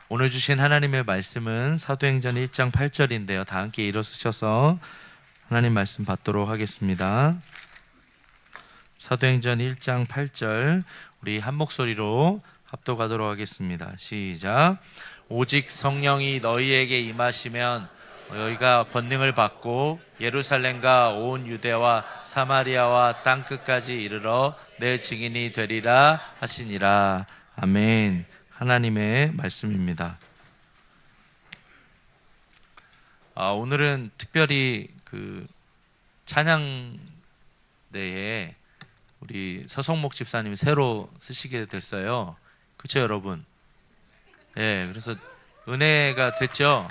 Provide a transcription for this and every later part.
오늘 주신 하나님의 말씀은 사도행전 1장 8절인데요. 다 함께 일어서셔서 하나님 말씀 받도록 하겠습니다. 사도행전 1장 8절 우리 한 목소리로 합독하도록 하겠습니다. 시작. 오직 성령이 너희에게 임하시면 너희가 권능을 받고 예루살렘과 온 유대와 사마리아와 땅끝까지 이르러 내 증인이 되리라 하시니라. 아멘. 하나님의 말씀입니다. 오늘은 특별히 찬양대에 우리 서성목 집사님이 새로 쓰시게 됐어요. 그렇죠, 여러분? 네, 그래서 은혜가 됐죠.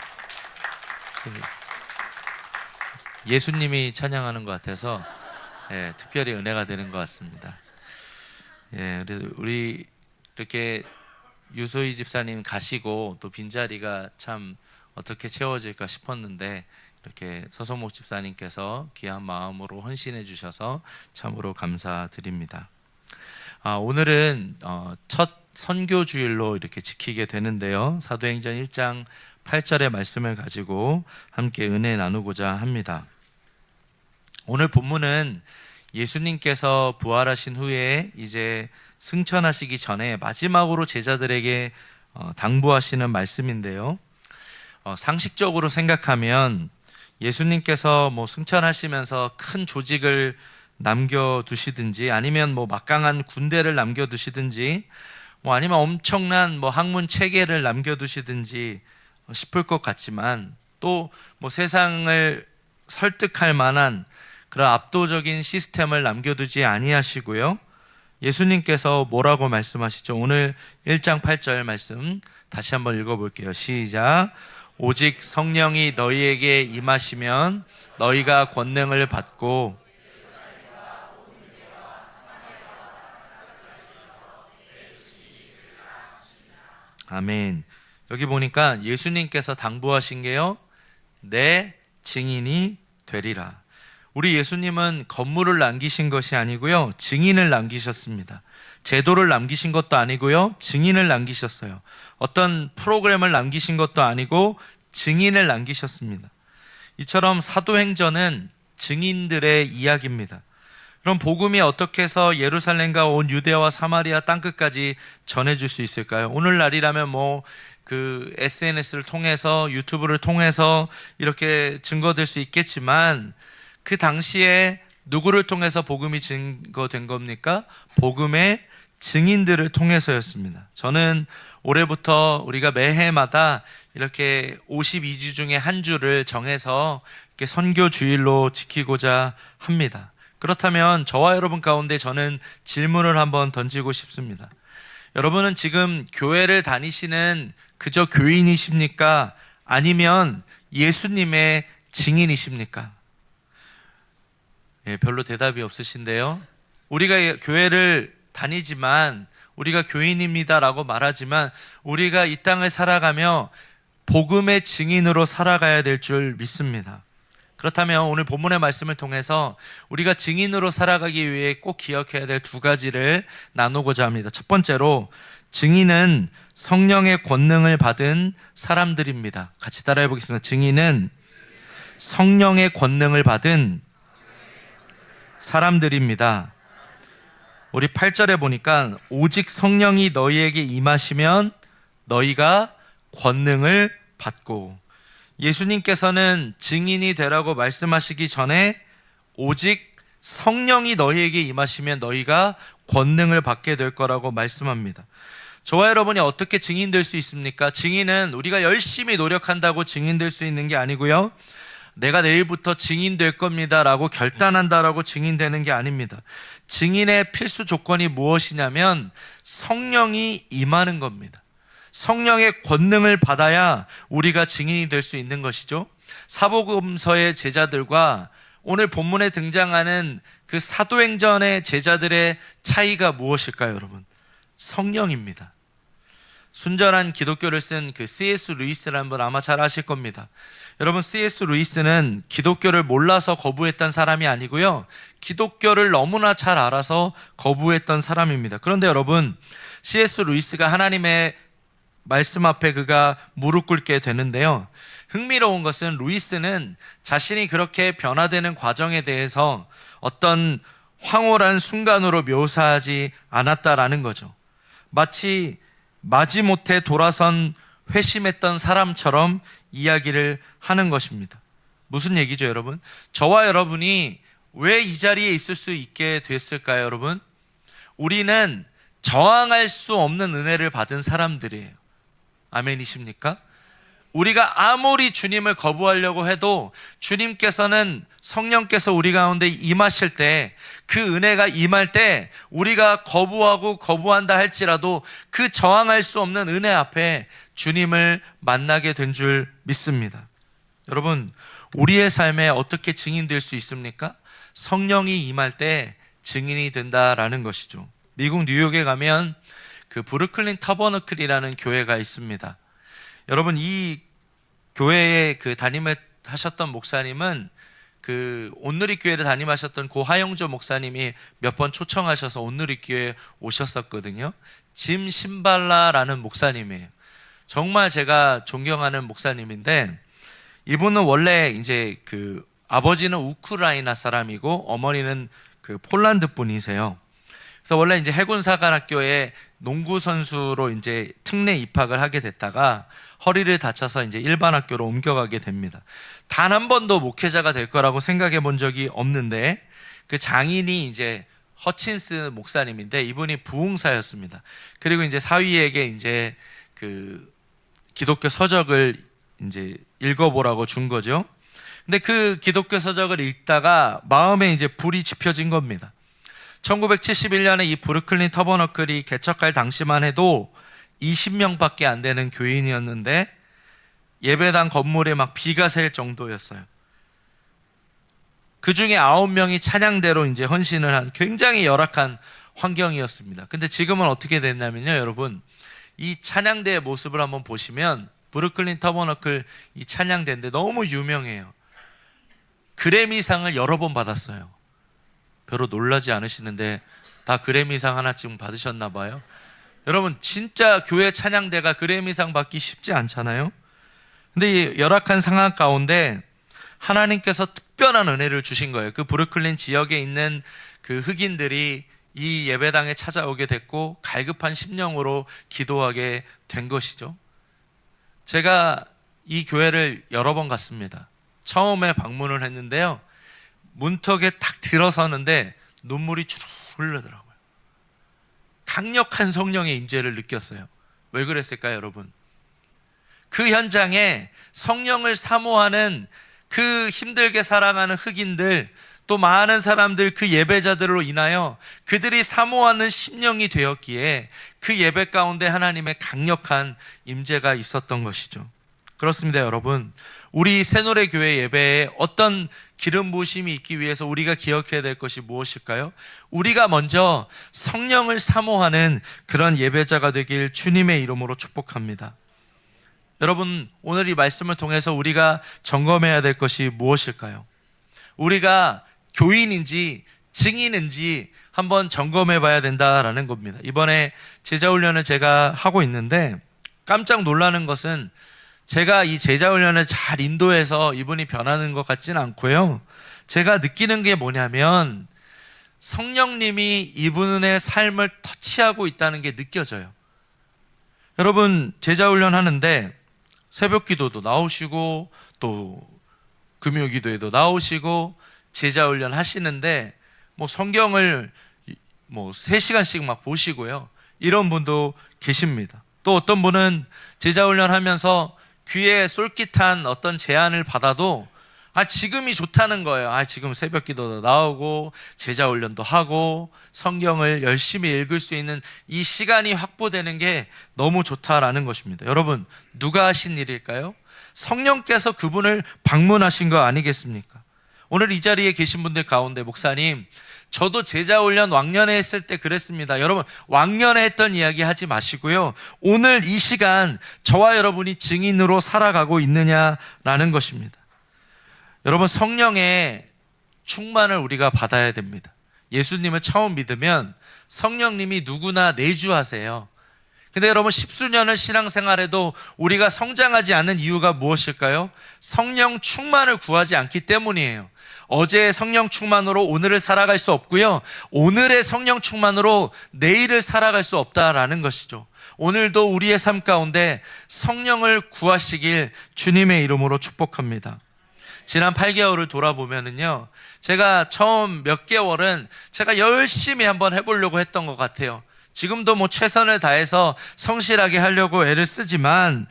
예수님이 찬양하는 것 같아서 특별히 은혜가 되는 것 같습니다. 그래서 우리 이렇게 유소희 집사님 가시고 또 빈자리가 참 어떻게 채워질까 싶었는데 이렇게 서성목 집사님께서 귀한 마음으로 헌신해 주셔서 참으로 감사드립니다. 오늘은 첫 선교 주일로 이렇게 지키게 되는데요. 사도행전 1장 8절의 말씀을 가지고 함께 은혜 나누고자 합니다. 오늘 본문은 예수님께서 부활하신 후에 이제 승천하시기 전에 마지막으로 제자들에게 당부하시는 말씀인데요. 상식적으로 생각하면 예수님께서 승천하시면서 큰 조직을 남겨두시든지 아니면 막강한 군대를 남겨두시든지 아니면 엄청난 학문 체계를 남겨두시든지 싶을 것 같지만 또 세상을 설득할 만한 그런 압도적인 시스템을 남겨두지 아니하시고요. 예수님께서 뭐라고 말씀하시죠? 오늘 1장 8절 말씀 다시 한번 읽어볼게요. 시작. 오직 성령이 너희에게 임하시면 너희가 권능을 받고 아멘. 여기 보니까 예수님께서 당부하신 게요, 내 증인이 되리라. 우리 예수님은 건물을 남기신 것이 아니고요, 증인을 남기셨습니다. 제도를 남기신 것도 아니고요, 증인을 남기셨어요. 어떤 프로그램을 남기신 것도 아니고 증인을 남기셨습니다. 이처럼 사도행전은 증인들의 이야기입니다. 그럼 복음이 어떻게 해서 예루살렘과 온 유대와 사마리아 땅끝까지 전해줄 수 있을까요? 오늘날이라면 SNS를 통해서 유튜브를 통해서 이렇게 증거될 수 있겠지만 그 당시에 누구를 통해서 복음이 증거된 겁니까? 복음의 증인들을 통해서였습니다. 저는 올해부터 우리가 매해마다 이렇게 52주 중에 한 주를 정해서 이렇게 선교 주일로 지키고자 합니다. 그렇다면 저와 여러분 가운데 저는 질문을 한번 던지고 싶습니다. 여러분은 지금 교회를 다니시는 그저 교인이십니까? 아니면 예수님의 증인이십니까? 별로 대답이 없으신데요. 우리가 교회를 다니지만 우리가 교인입니다라고 말하지만 우리가 이 땅을 살아가며 복음의 증인으로 살아가야 될 줄 믿습니다. 그렇다면 오늘 본문의 말씀을 통해서 우리가 증인으로 살아가기 위해 꼭 기억해야 될 두 가지를 나누고자 합니다. 첫 번째로 증인은 성령의 권능을 받은 사람들입니다. 같이 따라해 보겠습니다. 증인은 성령의 권능을 받은 사람들입니다. 우리 8절에 보니까 오직 성령이 너희에게 임하시면 너희가 권능을 받고, 예수님께서는 증인이 되라고 말씀하시기 전에 오직 성령이 너희에게 임하시면 너희가 권능을 받게 될 거라고 말씀합니다. 저와 여러분이 어떻게 증인될 수 있습니까? 증인은 우리가 열심히 노력한다고 증인될 수 있는 게 아니고요, 내가 내일부터 증인될 겁니다 라고 결단한다라고 증인되는 게 아닙니다. 증인의 필수 조건이 무엇이냐면 성령이 임하는 겁니다. 성령의 권능을 받아야 우리가 증인이 될 수 있는 것이죠. 사복음서의 제자들과 오늘 본문에 등장하는 그 사도행전의 제자들의 차이가 무엇일까요, 여러분? 성령입니다. 순전한 기독교를 쓴 C.S. 루이스라는 분 아마 잘 아실 겁니다. 여러분, C.S. 루이스는 기독교를 몰라서 거부했던 사람이 아니고요, 기독교를 너무나 잘 알아서 거부했던 사람입니다. 그런데 여러분, C.S. 루이스가 하나님의 말씀 앞에 그가 무릎 꿇게 되는데요. 흥미로운 것은 루이스는 자신이 그렇게 변화되는 과정에 대해서 어떤 황홀한 순간으로 묘사하지 않았다라는 거죠. 마치 마지못해 돌아선 회심했던 사람처럼 이야기를 하는 것입니다. 무슨 얘기죠, 여러분? 저와 여러분이 왜 이 자리에 있을 수 있게 됐을까요, 여러분? 우리는 저항할 수 없는 은혜를 받은 사람들이에요. 아멘이십니까? 우리가 아무리 주님을 거부하려고 해도 주님께서는, 성령께서 우리 가운데 임하실 때, 그 은혜가 임할 때 우리가 거부한다 할지라도 그 저항할 수 없는 은혜 앞에 주님을 만나게 된 줄 믿습니다. 여러분, 우리의 삶에 어떻게 증인될 수 있습니까? 성령이 임할 때 증인이 된다라는 것이죠. 미국 뉴욕에 가면 그 브루클린 터버너클이라는 교회가 있습니다. 여러분, 이 교회에 그 담임하셨던 목사님은 그 온누리교회를 담임하셨던 고 하영조 목사님이 몇 번 초청하셔서 온누리교회에 오셨었거든요. 짐 신발라라는 목사님이에요. 정말 제가 존경하는 목사님인데, 이분은 원래 이제 그 아버지는 우크라이나 사람이고 어머니는 그 폴란드 분이세요. 그래서 원래 이제 해군사관학교에 농구 선수로 이제 특례 입학을 하게 됐다가 허리를 다쳐서 이제 일반 학교로 옮겨가게 됩니다. 단 한 번도 목회자가 될 거라고 생각해 본 적이 없는데, 그 장인이 이제 허친스 목사님인데 이분이 부흥사였습니다. 그리고 이제 사위에게 이제 그 기독교 서적을 이제 읽어보라고 준 거죠. 근데 그 기독교 서적을 읽다가 마음에 이제 불이 지펴진 겁니다. 1971년에 이 브루클린 터버너클이 개척할 당시만 해도 20명밖에 안 되는 교인이었는데 예배당 건물에 막 비가 셀 정도였어요. 그 중에 9명이 찬양대로 이제 헌신을 한 굉장히 열악한 환경이었습니다. 근데 지금은 어떻게 됐냐면요, 여러분, 이 찬양대의 모습을 한번 보시면 브루클린 터버너클 이 찬양대인데 너무 유명해요. 그래미상을 여러 번 받았어요. 별로 놀라지 않으시는데 다 그래미상 하나쯤 받으셨나 봐요. 여러분, 진짜 교회 찬양대가 그래미상 받기 쉽지 않잖아요. 근데 이 열악한 상황 가운데 하나님께서 특별한 은혜를 주신 거예요. 그 브루클린 지역에 있는 그 흑인들이 이 예배당에 찾아오게 됐고 갈급한 심령으로 기도하게 된 것이죠. 제가 이 교회를 여러 번 갔습니다. 처음에 방문을 했는데요, 문턱에 탁 들어서는데 눈물이 주르륵 흐르더라고요. 강력한 성령의 임재를 느꼈어요. 왜 그랬을까요, 여러분? 그 현장에 성령을 사모하는 그 힘들게 살아가는 흑인들, 또 많은 사람들, 그 예배자들로 인하여 그들이 사모하는 심령이 되었기에 그 예배 가운데 하나님의 강력한 임재가 있었던 것이죠. 그렇습니다, 여러분. 우리 새노래교회 예배에 어떤 기름 부으심이 있기 위해서 우리가 기억해야 될 것이 무엇일까요? 우리가 먼저 성령을 사모하는 그런 예배자가 되길 주님의 이름으로 축복합니다. 여러분, 오늘 이 말씀을 통해서 우리가 점검해야 될 것이 무엇일까요? 우리가 교인인지 증인인지 한번 점검해 봐야 된다라는 겁니다. 이번에 제자훈련을 제가 하고 있는데 깜짝 놀라는 것은 제가 이 제자훈련을 잘 인도해서 이분이 변하는 것 같지는 않고요, 제가 느끼는 게 뭐냐면 성령님이 이분의 삶을 터치하고 있다는 게 느껴져요. 여러분, 제자훈련 하는데 새벽 기도도 나오시고 또 금요 기도에도 나오시고 제자훈련 하시는데 뭐 성경을 뭐 3시간씩 막 보시고요, 이런 분도 계십니다. 또 어떤 분은 제자훈련 하면서 귀에 솔깃한 어떤 제안을 받아도 지금이 좋다는 거예요. 지금 새벽 기도도 나오고 제자훈련도 하고 성경을 열심히 읽을 수 있는 이 시간이 확보되는 게 너무 좋다라는 것입니다. 여러분, 누가 하신 일일까요? 성령께서 그분을 방문하신 거 아니겠습니까? 오늘 이 자리에 계신 분들 가운데, 목사님, 저도 제자훈련 왕년에 했을 때 그랬습니다. 여러분, 왕년에 했던 이야기 하지 마시고요, 오늘 이 시간 저와 여러분이 증인으로 살아가고 있느냐라는 것입니다. 여러분, 성령의 충만을 우리가 받아야 됩니다. 예수님을 처음 믿으면 성령님이 누구나 내주하세요. 근데 여러분, 십수년을 신앙생활해도 우리가 성장하지 않는 이유가 무엇일까요? 성령 충만을 구하지 않기 때문이에요. 어제의 성령 충만으로 오늘을 살아갈 수 없고요, 오늘의 성령 충만으로 내일을 살아갈 수 없다라는 것이죠. 오늘도 우리의 삶 가운데 성령을 구하시길 주님의 이름으로 축복합니다. 지난 8개월을 돌아보면은요, 제가 처음 몇 개월은 제가 열심히 한번 해보려고 했던 것 같아요. 지금도 뭐 최선을 다해서 성실하게 하려고 애를 쓰지만,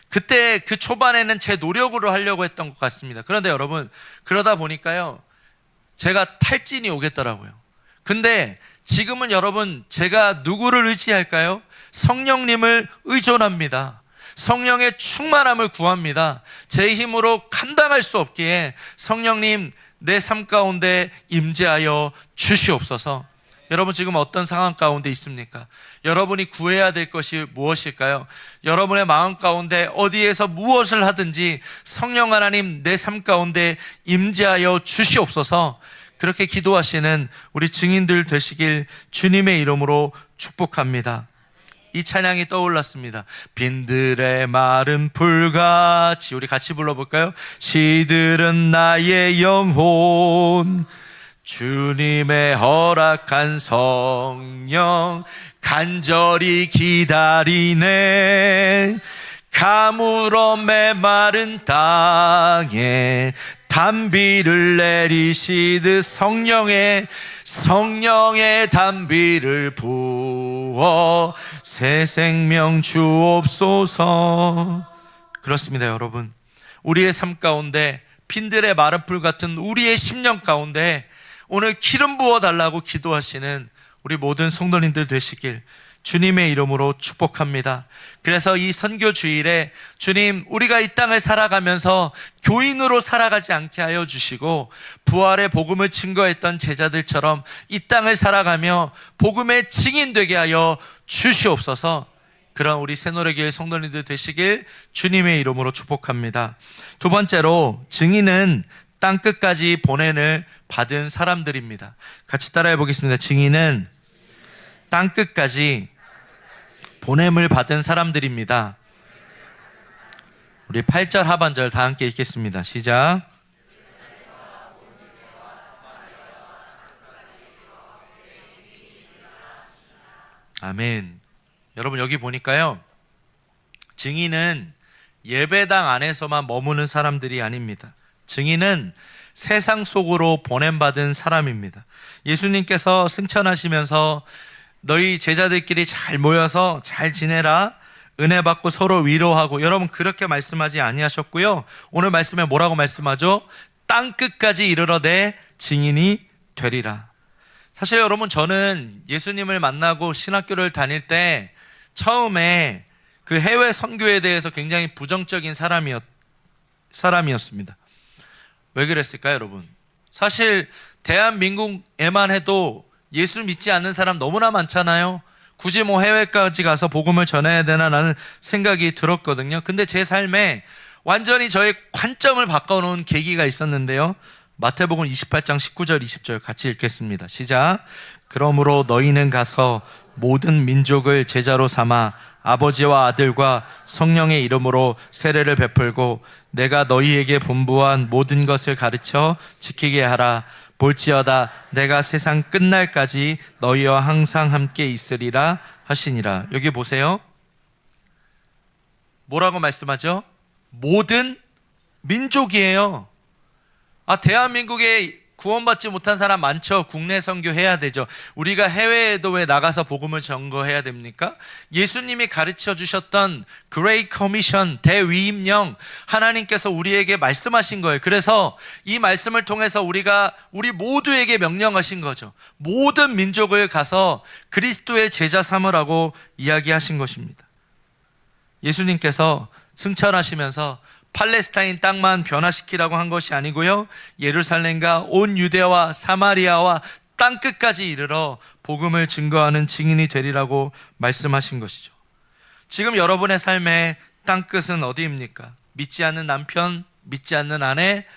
그때 그 초반에는 제 노력으로 하려고 했던 것 같습니다. 그런데 여러분, 그러다 보니까요, 제가 탈진이 오겠더라고요. 근데 지금은 여러분, 제가 누구를 의지할까요? 성령님을 의존합니다. 성령의 충만함을 구합니다. 제 힘으로 감당할 수 없기에 성령님, 내 삶 가운데 임재하여 주시옵소서. 여러분, 지금 어떤 상황 가운데 있습니까? 여러분이 구해야 될 것이 무엇일까요? 여러분의 마음 가운데 어디에서 무엇을 하든지 성령 하나님, 내 삶 가운데 임재하여 주시옵소서. 그렇게 기도하시는 우리 증인들 되시길 주님의 이름으로 축복합니다. 이 찬양이 떠올랐습니다. 빈들의 마른 풀같이, 우리 같이 불러볼까요? 시들은 나의 영혼, 주님의 허락한 성령 간절히 기다리네. 가물어 메마른 땅에 단비를 내리시듯 성령의 단비를 부어 새 생명 주옵소서. 그렇습니다, 여러분. 우리의 삶 가운데 빈들의 마른 풀 같은 우리의 심령 가운데 오늘 기름 부어 달라고 기도하시는 우리 모든 성도님들 되시길 주님의 이름으로 축복합니다. 그래서 이 선교 주일에 주님, 우리가 이 땅을 살아가면서 교인으로 살아가지 않게 하여 주시고, 부활의 복음을 증거했던 제자들처럼 이 땅을 살아가며 복음의 증인 되게 하여 주시옵소서. 그런 우리 새노래교회 성도님들 되시길 주님의 이름으로 축복합니다. 두 번째로, 증인은 땅끝까지 보냄을 받은 사람들입니다. 같이 따라해 보겠습니다. 증인은 땅끝까지 보냄을 받은 사람들입니다. 우리 8절 하반절 다 함께 읽겠습니다. 시작. 아멘. 여러분, 여기 보니까요, 증인은 예배당 안에서만 머무는 사람들이 아닙니다. 증인은 세상 속으로 보냄받은 사람입니다. 예수님께서 승천하시면서 너희 제자들끼리 잘 모여서 잘 지내라, 은혜 받고 서로 위로하고, 여러분 그렇게 말씀하지 아니하셨고요, 오늘 말씀에 뭐라고 말씀하죠? 땅끝까지 이르러 내 증인이 되리라. 사실 여러분, 저는 예수님을 만나고 신학교를 다닐 때 처음에 그 해외 선교에 대해서 굉장히 부정적인 사람이었습니다. 왜 그랬을까요, 여러분? 사실 대한민국에만 해도 예수 믿지 않는 사람 너무나 많잖아요. 굳이 뭐 해외까지 가서 복음을 전해야 되나라는 생각이 들었거든요. 근데 제 삶에 완전히 저의 관점을 바꿔놓은 계기가 있었는데요. 마태복음 28장 19절 20절 같이 읽겠습니다. 시작. 그러므로 너희는 가서 모든 민족을 제자로 삼아 아버지와 아들과 성령의 이름으로 세례를 베풀고 내가 너희에게 분부한 모든 것을 가르쳐 지키게 하라. 볼지어다 내가 세상 끝날까지 너희와 항상 함께 있으리라 하시니라. 여기 보세요. 뭐라고 말씀하죠? 모든 민족이에요. 대한민국에 구원받지 못한 사람 많죠. 국내 선교해야 되죠. 우리가 해외에도 왜 나가서 복음을 전거해야 됩니까? 예수님이 가르쳐 주셨던 그레이트 커미션, 대위임령, 하나님께서 우리에게 말씀하신 거예요. 그래서 이 말씀을 통해서 우리 모두에게 명령하신 거죠. 모든 민족을 가서 그리스도의 제자 삼으라고 이야기하신 것입니다. 예수님께서 승천하시면서 팔레스타인 땅만 변화시키라고 한 것이 아니고요, 예루살렘과 온 유대와 사마리아와 땅끝까지 이르러 복음을 증거하는 증인이 되리라고 말씀하신 것이죠. 지금 여러분의 삶의 땅끝은 어디입니까? 믿지 않는 남편, 믿지 않는 아내,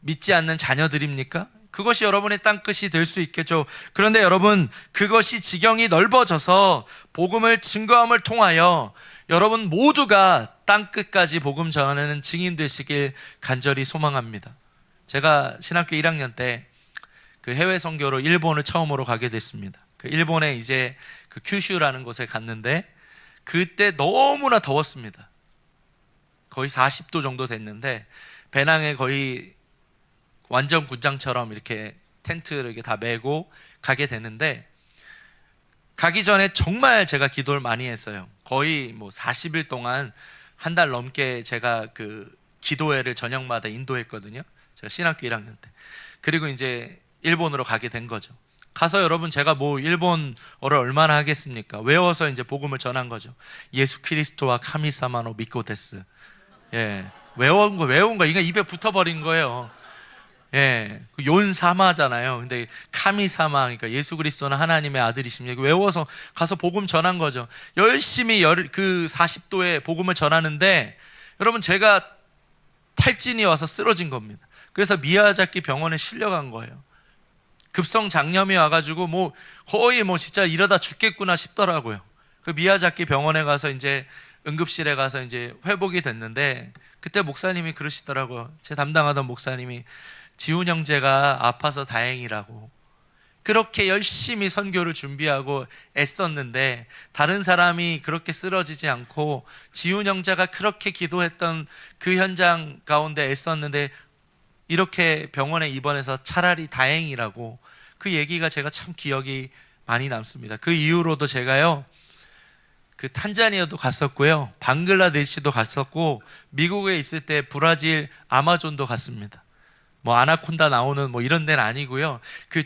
믿지 않는 자녀들입니까? 그것이 여러분의 땅끝이 될 수 있겠죠. 그런데 여러분, 그것이 지경이 넓어져서 복음을 증거함을 통하여 여러분 모두가 땅끝까지 복음 전하는 증인 되시길 간절히 소망합니다. 제가 신학교 1학년 때 그 해외 선교로 일본을 처음으로 가게 됐습니다. 그 일본에 이제 그 큐슈라는 곳에 갔는데 그때 너무나 더웠습니다. 거의 40도 정도 됐는데 배낭에 거의 완전 군장처럼 이렇게 텐트를 이렇게 다 메고 가게 되는데, 가기 전에 정말 제가 기도를 많이 했어요. 거의 뭐 40일 동안 한 달 넘게 제가 그 기도회를 저녁마다 인도했거든요. 제가 신학교 1학년 때. 그리고 이제 일본으로 가게 된 거죠. 가서 여러분, 제가 뭐 일본어를 얼마나 하겠습니까? 외워서 이제 복음을 전한 거죠. 예수 크리스토와 카미사마노 미코 데스. 예, 외운 거 이거 입에 붙어버린 거예요. 예, 윤사마잖아요. 근데 카미사마, 그러니까 예수 그리스도는 하나님의 아들이십니다. 외워서 가서 복음 전한 거죠. 열심히 그 40도에 복음을 전하는데, 여러분, 제가 탈진이 와서 쓰러진 겁니다. 그래서 미야자키 병원에 실려간 거예요. 급성 장염이 와가지고 뭐 거의 뭐 진짜 이러다 죽겠구나 싶더라고요. 그 미야자키 병원에 가서 이제 응급실에 가서 이제 회복이 됐는데, 그때 목사님이 그러시더라고요. 제 담당하던 목사님이, 지훈 형제가 아파서 다행이라고. 그렇게 열심히 선교를 준비하고 애썼는데 다른 사람이 그렇게 쓰러지지 않고 지훈 형제가 그렇게 기도했던 그 현장 가운데 애썼는데 이렇게 병원에 입원해서 차라리 다행이라고. 그 얘기가 제가 참 기억이 많이 남습니다. 그 이후로도 제가요, 그 탄자니아도 갔었고요, 방글라데시도 갔었고, 미국에 있을 때 브라질 아마존도 갔습니다. 뭐 아나콘다 나오는 뭐 이런 데는 아니고요. 그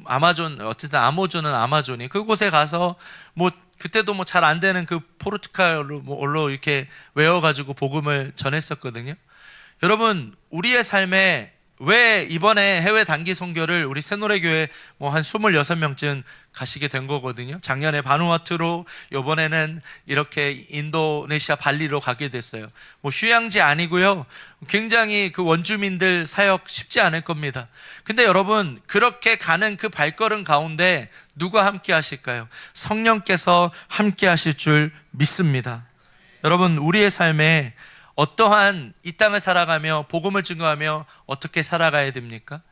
아마존, 어쨌든 아마존은 아마존이, 그곳에 가서 뭐 그때도 뭐 잘 안 되는 그 포르투갈로 이렇게 외워가지고 복음을 전했었거든요. 여러분, 우리의 삶에 왜 이번에 해외 단기 선교를 우리 새노래교회 뭐 한 26명쯤 가시게 된 거거든요. 작년에 바누아투로, 이번에는 이렇게 인도네시아 발리로 가게 됐어요. 뭐 휴양지 아니고요. 굉장히 그 원주민들 사역 쉽지 않을 겁니다. 근데 여러분, 그렇게 가는 그 발걸음 가운데 누가 함께 하실까요? 성령께서 함께 하실 줄 믿습니다. 여러분, 우리의 삶에 어떠한 이 땅을 살아가며 복음을 증거하며 어떻게 살아가야 됩니까?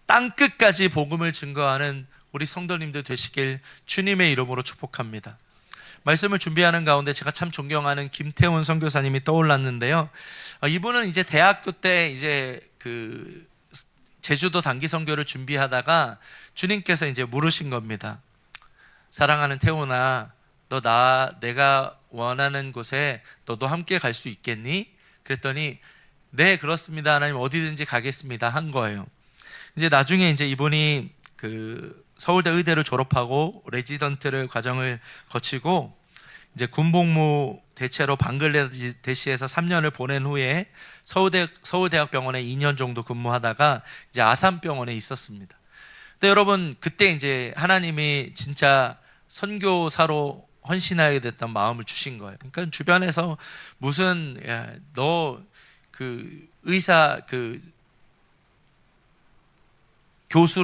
땅끝까지 복음을 증거하는 우리 성도님들 되시길 주님의 이름으로 축복합니다. 말씀을 준비하는 가운데 제가 참 존경하는 김태훈 선교사님이 떠올랐는데요. 이분은 이제 대학교 때 이제 그 제주도 단기 선교를 준비하다가 주님께서 이제 물으신 겁니다. 사랑하는 태훈아, 내가 원하는 곳에 너도 함께 갈 수 있겠니? 그랬더니 네, 그렇습니다. 하나님, 어디든지 가겠습니다 한 거예요. 이제 나중에 이제 이분이 그 서울대 의대를 졸업하고 레지던트를 과정을 거치고 이제 군복무 대체로 방글라데시에서 3년을 보낸 후에 서울대학병원에 2년 정도 근무하다가 이제 아산병원에 있었습니다. 근데 여러분, 그때 이제 하나님이 진짜 선교사로 헌신하게 됐던 마음을 주신 거예요. 그러니까 주변에서 무슨, 야, 너 그 의사 그 교수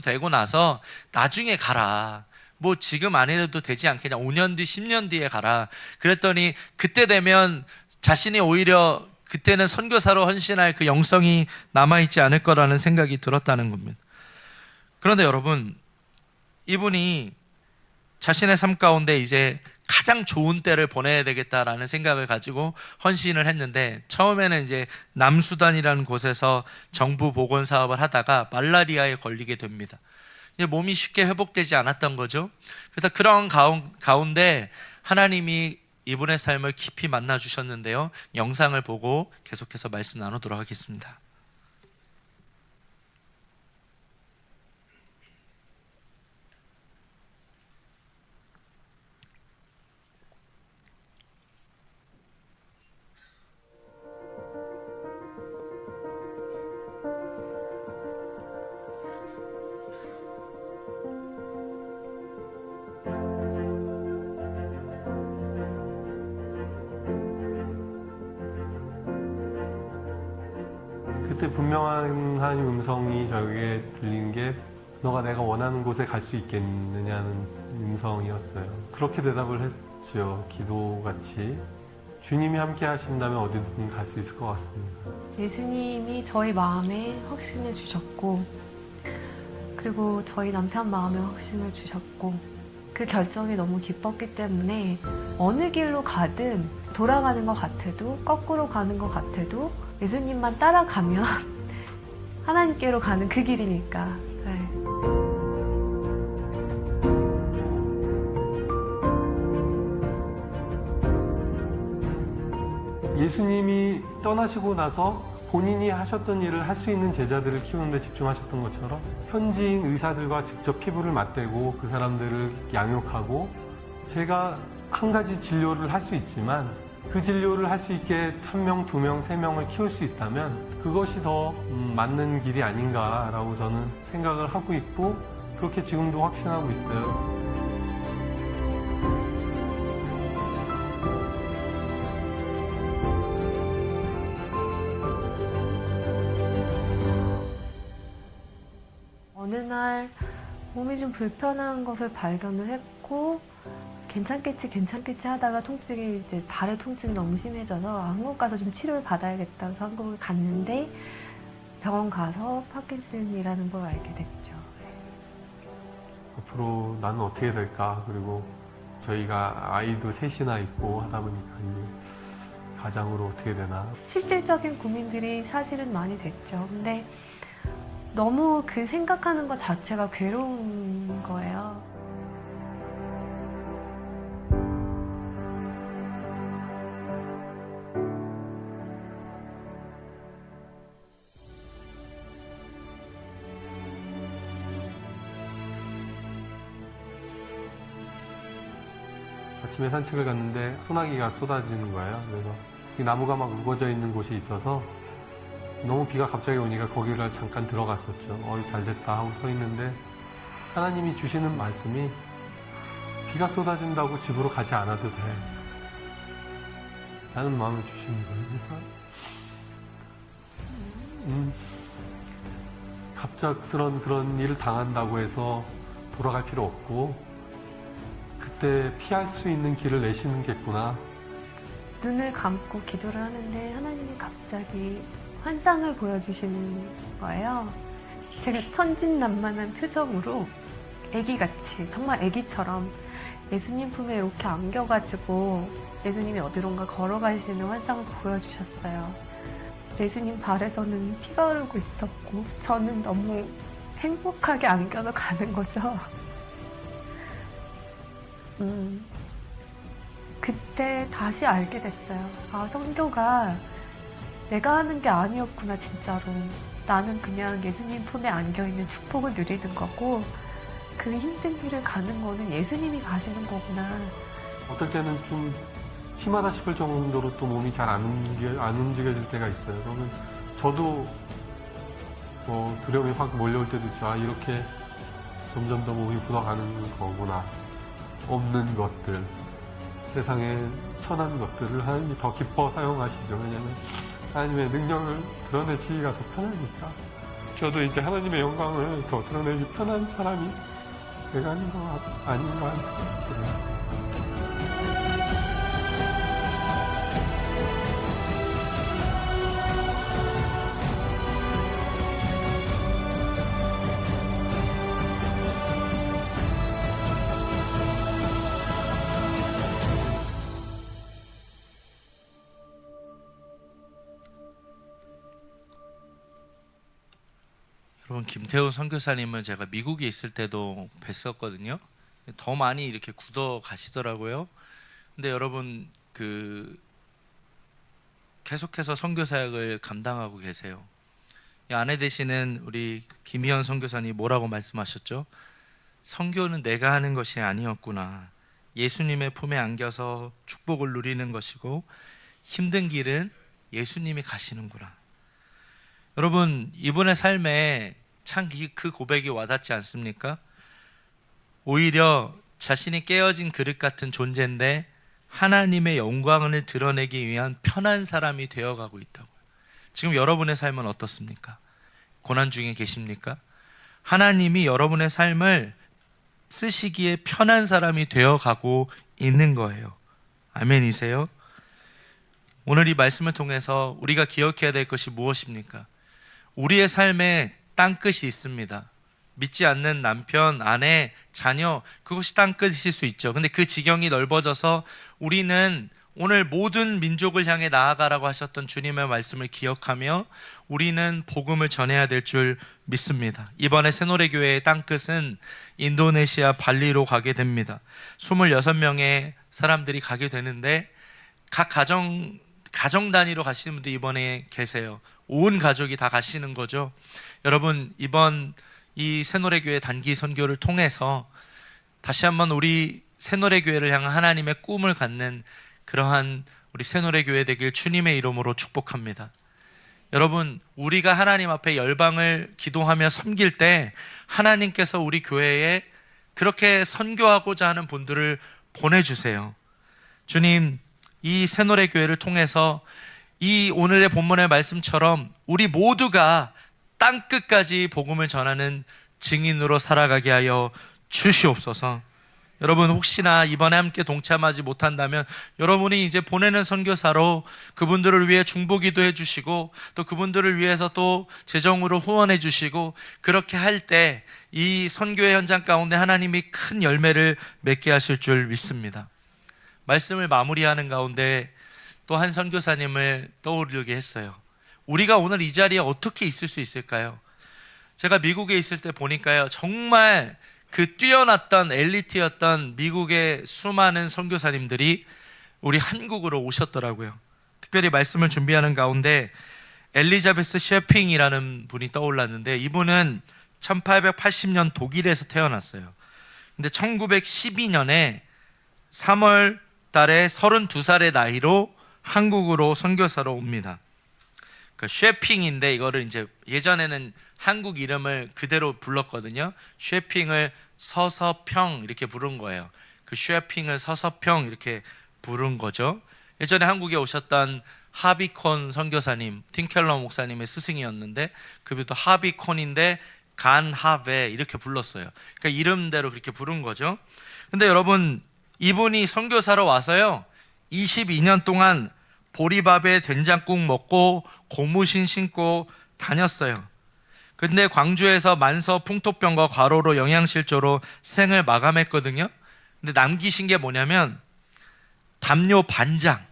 되고 나서 나중에 가라. 뭐 지금 안 해도 되지 않겠냐. 5년 뒤, 10년 뒤에 가라. 그랬더니 그때 되면 자신이 오히려 그때는 선교사로 헌신할 그 영성이 남아있지 않을 거라는 생각이 들었다는 겁니다. 그런데 여러분, 이분이 자신의 삶 가운데 이제 가장 좋은 때를 보내야 되겠다라는 생각을 가지고 헌신을 했는데, 처음에는 이제 남수단이라는 곳에서 정부 보건 사업을 하다가 말라리아에 걸리게 됩니다. 이제 몸이 쉽게 회복되지 않았던 거죠. 그래서 그런 가운데 하나님이 이분의 삶을 깊이 만나 주셨는데요. 영상을 보고 계속해서 말씀 나누도록 하겠습니다. 그때 분명한 하나님 음성이 저에게 들린 게 너가 내가 원하는 곳에 갈 수 있겠느냐는 음성이었어요. 그렇게 대답을 했죠. 기도같이. 주님이 함께 하신다면 어디든 갈 수 있을 것 같습니다. 예수님이 저희 마음에 확신을 주셨고, 그리고 저희 남편 마음에 확신을 주셨고, 그 결정이 너무 기뻤기 때문에 어느 길로 가든 돌아가는 것 같아도 거꾸로 가는 것 같아도 예수님만 따라가면 하나님께로 가는 그 길이니까. 네. 예수님이 떠나시고 나서 본인이 하셨던 일을 할 수 있는 제자들을 키우는 데 집중하셨던 것처럼 현지인 의사들과 직접 피부를 맞대고 그 사람들을 양육하고 제가 한 가지 진료를 할 수 있지만 그 진료를 할 수 있게 1명, 2명, 3명을 키울 수 있다면 그것이 더 맞는 길이 아닌가라고 저는 생각을 하고 있고 그렇게 지금도 확신하고 있어요. 어느 날 몸이 좀 불편한 것을 발견을 했고 괜찮겠지 하다가 통증이 이제 발의 통증이 너무 심해져서 한국 가서 좀 치료를 받아야겠다 해서 한국을 갔는데 병원 가서 파킨슨이라는 걸 알게 됐죠. 앞으로 나는 어떻게 될까? 그리고 저희가 아이도 셋이나 있고 하다 보니까 이 가장으로 어떻게 되나? 실질적인 고민들이 사실은 많이 됐죠. 근데 너무 그 생각하는 것 자체가 괴로운 거예요. 아침에 산책을 갔는데 소나기가 쏟아지는 거예요. 그래서 이 나무가 막 우거져 있는 곳이 있어서 너무 비가 갑자기 오니까 거기를 잠깐 들어갔었죠. 잘 됐다 하고 서 있는데 하나님이 주시는 말씀이 비가 쏟아진다고 집으로 가지 않아도 돼. 라는 마음을 주시는 거예요. 그래서 갑작스런 그런 일을 당한다고 해서 돌아갈 필요 없고 그때 피할 수 있는 길을 내시는 겠구나. 눈을 감고 기도를 하는데 하나님이 갑자기 환상을 보여주시는 거예요. 제가 천진난만한 표정으로 애기같이 정말 애기처럼 예수님 품에 이렇게 안겨가지고 예수님이 어디론가 걸어가시는 환상을 보여주셨어요. 예수님 발에서는 피가 흐르고 있었고 저는 너무 행복하게 안겨서 가는 거죠. 그때 다시 알게 됐어요. 아, 선교가 내가 하는 게 아니었구나, 진짜로. 나는 그냥 예수님 품에 안겨있는 축복을 누리는 거고 그 힘든 길을 가는 거는 예수님이 가시는 거구나. 어떨 때는 좀 심하다 싶을 정도로 또 몸이 잘 안 움직여질 때가 있어요. 그러면 저도 두려움이 확 몰려올 때도 있죠. 아, 이렇게 점점 더 몸이 굳어가는 거구나. 없는 것들, 세상에 천한 것들을 하나님이 더 기뻐 사용하시죠. 왜냐하면 하나님의 능력을 드러내시기가 더 편하니까. 저도 이제 하나님의 영광을 더 드러내기 편한 사람이 돼가는 거 아닌가 하는 생각이 들어요. 여러분, 김태훈 선교사님은 제가 미국에 있을 때도 뵀었거든요. 더 많이 이렇게 굳어 가시더라고요. 근데 여러분, 계속해서 선교 사역을 감당하고 계세요. 이 아내 되시는 우리 김희연 선교사님 뭐라고 말씀하셨죠? 선교는 내가 하는 것이 아니었구나. 예수님의 품에 안겨서 축복을 누리는 것이고 힘든 길은 예수님이 가시는구나. 여러분, 이분의 삶에 참 그 고백이 와닿지 않습니까? 오히려 자신이 깨어진 그릇 같은 존재인데 하나님의 영광을 드러내기 위한 편한 사람이 되어가고 있다고요. 지금 여러분의 삶은 어떻습니까? 고난 중에 계십니까? 하나님이 여러분의 삶을 쓰시기에 편한 사람이 되어가고 있는 거예요. 아멘이세요? 오늘 이 말씀을 통해서 우리가 기억해야 될 것이 무엇입니까? 우리의 삶에 땅끝이 있습니다. 믿지 않는 남편, 아내, 자녀, 그것이 땅끝일 수 있죠. 근데 그 지경이 넓어져서 우리는 오늘 모든 민족을 향해 나아가라고 하셨던 주님의 말씀을 기억하며 우리는 복음을 전해야 될 줄 믿습니다. 이번에 새노래교회의 땅끝은 인도네시아 발리로 가게 됩니다. 26명의 사람들이 가게 되는데 각 가정 단위로 가시는 분들 이번에 계세요. 온 가족이 다 가시는 거죠. 여러분, 이번 이 새노래교회 단기 선교를 통해서 다시 한번 우리 새노래교회를 향한 하나님의 꿈을 갖는 그러한 우리 새노래교회 되길 주님의 이름으로 축복합니다. 여러분, 우리가 하나님 앞에 열방을 기도하며 섬길 때 하나님께서 우리 교회에 그렇게 선교하고자 하는 분들을 보내주세요. 주님, 이 새노래교회를 통해서 이 오늘의 본문의 말씀처럼 우리 모두가 땅끝까지 복음을 전하는 증인으로 살아가게 하여 주시옵소서. 여러분, 혹시나 이번에 함께 동참하지 못한다면 여러분이 이제 보내는 선교사로 그분들을 위해 중보기도 해주시고 또 그분들을 위해서 또 재정으로 후원해 주시고 그렇게 할 때 이 선교의 현장 가운데 하나님이 큰 열매를 맺게 하실 줄 믿습니다. 말씀을 마무리하는 가운데 또 한 선교사님을 떠오르게 했어요. 우리가 오늘 이 자리에 어떻게 있을 수 있을까요? 제가 미국에 있을 때 보니까요, 정말 그 뛰어났던 엘리트였던 미국의 수많은 선교사님들이 우리 한국으로 오셨더라고요. 특별히 말씀을 준비하는 가운데 엘리자베스 셰핑이라는 분이 떠올랐는데 이분은 1880년 독일에서 태어났어요. 근데 1912년에 3월 달에 32살의 나이로 한국으로 선교사로 옵니다. 그 셰핑인데 이거를 이제 예전에는 한국 이름을 그대로 불렀거든요. 셰핑을 서서평 이렇게 부른 거예요. 그 셰핑을 서서평 이렇게 부른 거죠. 예전에 한국에 오셨던 하비콘 선교사님, 팀켈러 목사님의 스승이었는데 그분도 하비콘인데 간하베 이렇게 불렀어요. 그러니까 이름대로 그렇게 부른 거죠. 근데 여러분, 이분이 선교사로 와서요 22년 동안 보리밥에 된장국 먹고 고무신 신고 다녔어요. 근데 광주에서 만서 풍토병과 과로로 영양실조로 생을 마감했거든요. 근데 남기신 게 뭐냐면 담요 반장,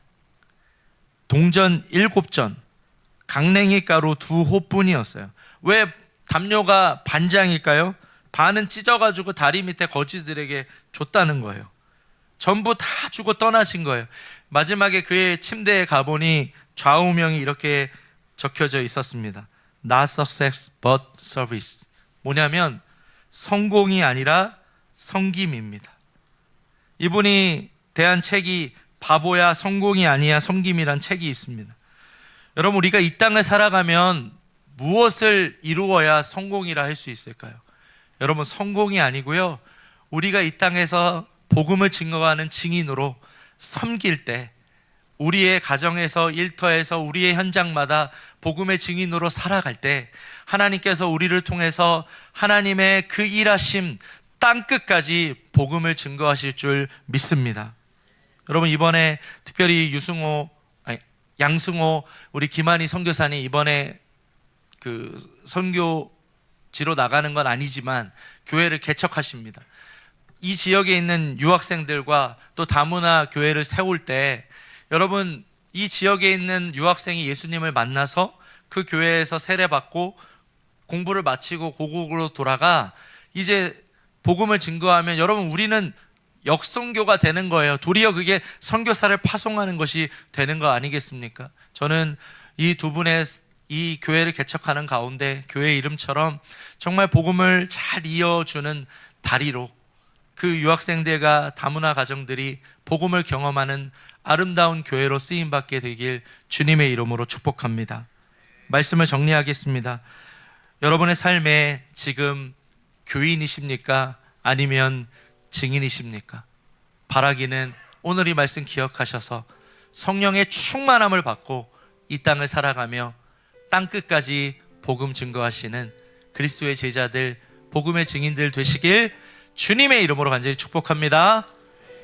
동전 7전, 강냉이 가루 2호뿐이었어요. 왜 담요가 반장일까요? 반은 찢어가지고 다리 밑에 거지들에게 줬다는 거예요. 전부 다 주고 떠나신 거예요. 마지막에 그의 침대에 가보니 좌우명이 이렇게 적혀져 있었습니다. Not success but service. 뭐냐면 성공이 아니라 섬김입니다. 이분이 대한 책이 바보야 성공이 아니야 섬김이란 책이 있습니다. 여러분, 우리가 이 땅을 살아가면 무엇을 이루어야 성공이라 할 수 있을까요? 여러분, 성공이 아니고요, 우리가 이 땅에서 복음을 증거하는 증인으로 섬길 때 우리의 가정에서 일터에서 우리의 현장마다 복음의 증인으로 살아갈 때 하나님께서 우리를 통해서 하나님의 그 일하심 땅끝까지 복음을 증거하실 줄 믿습니다. 여러분, 이번에 특별히 양승호 우리 김한희 선교사님 이번에 그 선교지로 나가는 건 아니지만 교회를 개척하십니다. 이 지역에 있는 유학생들과 또 다문화 교회를 세울 때 여러분, 이 지역에 있는 유학생이 예수님을 만나서 그 교회에서 세례받고 공부를 마치고 고국으로 돌아가 이제 복음을 증거하면 여러분, 우리는 역선교가 되는 거예요. 도리어 그게 선교사를 파송하는 것이 되는 거 아니겠습니까? 저는 이 두 분의 이 교회를 개척하는 가운데 교회 이름처럼 정말 복음을 잘 이어주는 다리로 그 유학생들과 다문화 가정들이 복음을 경험하는 아름다운 교회로 쓰임받게 되길 주님의 이름으로 축복합니다. 말씀을 정리하겠습니다. 여러분의 삶에 지금 교인이십니까? 아니면 증인이십니까? 바라기는 오늘 이 말씀 기억하셔서 성령의 충만함을 받고 이 땅을 살아가며 땅 끝까지 복음 증거하시는 그리스도의 제자들, 복음의 증인들 되시길 주님의 이름으로 간절히 축복합니다.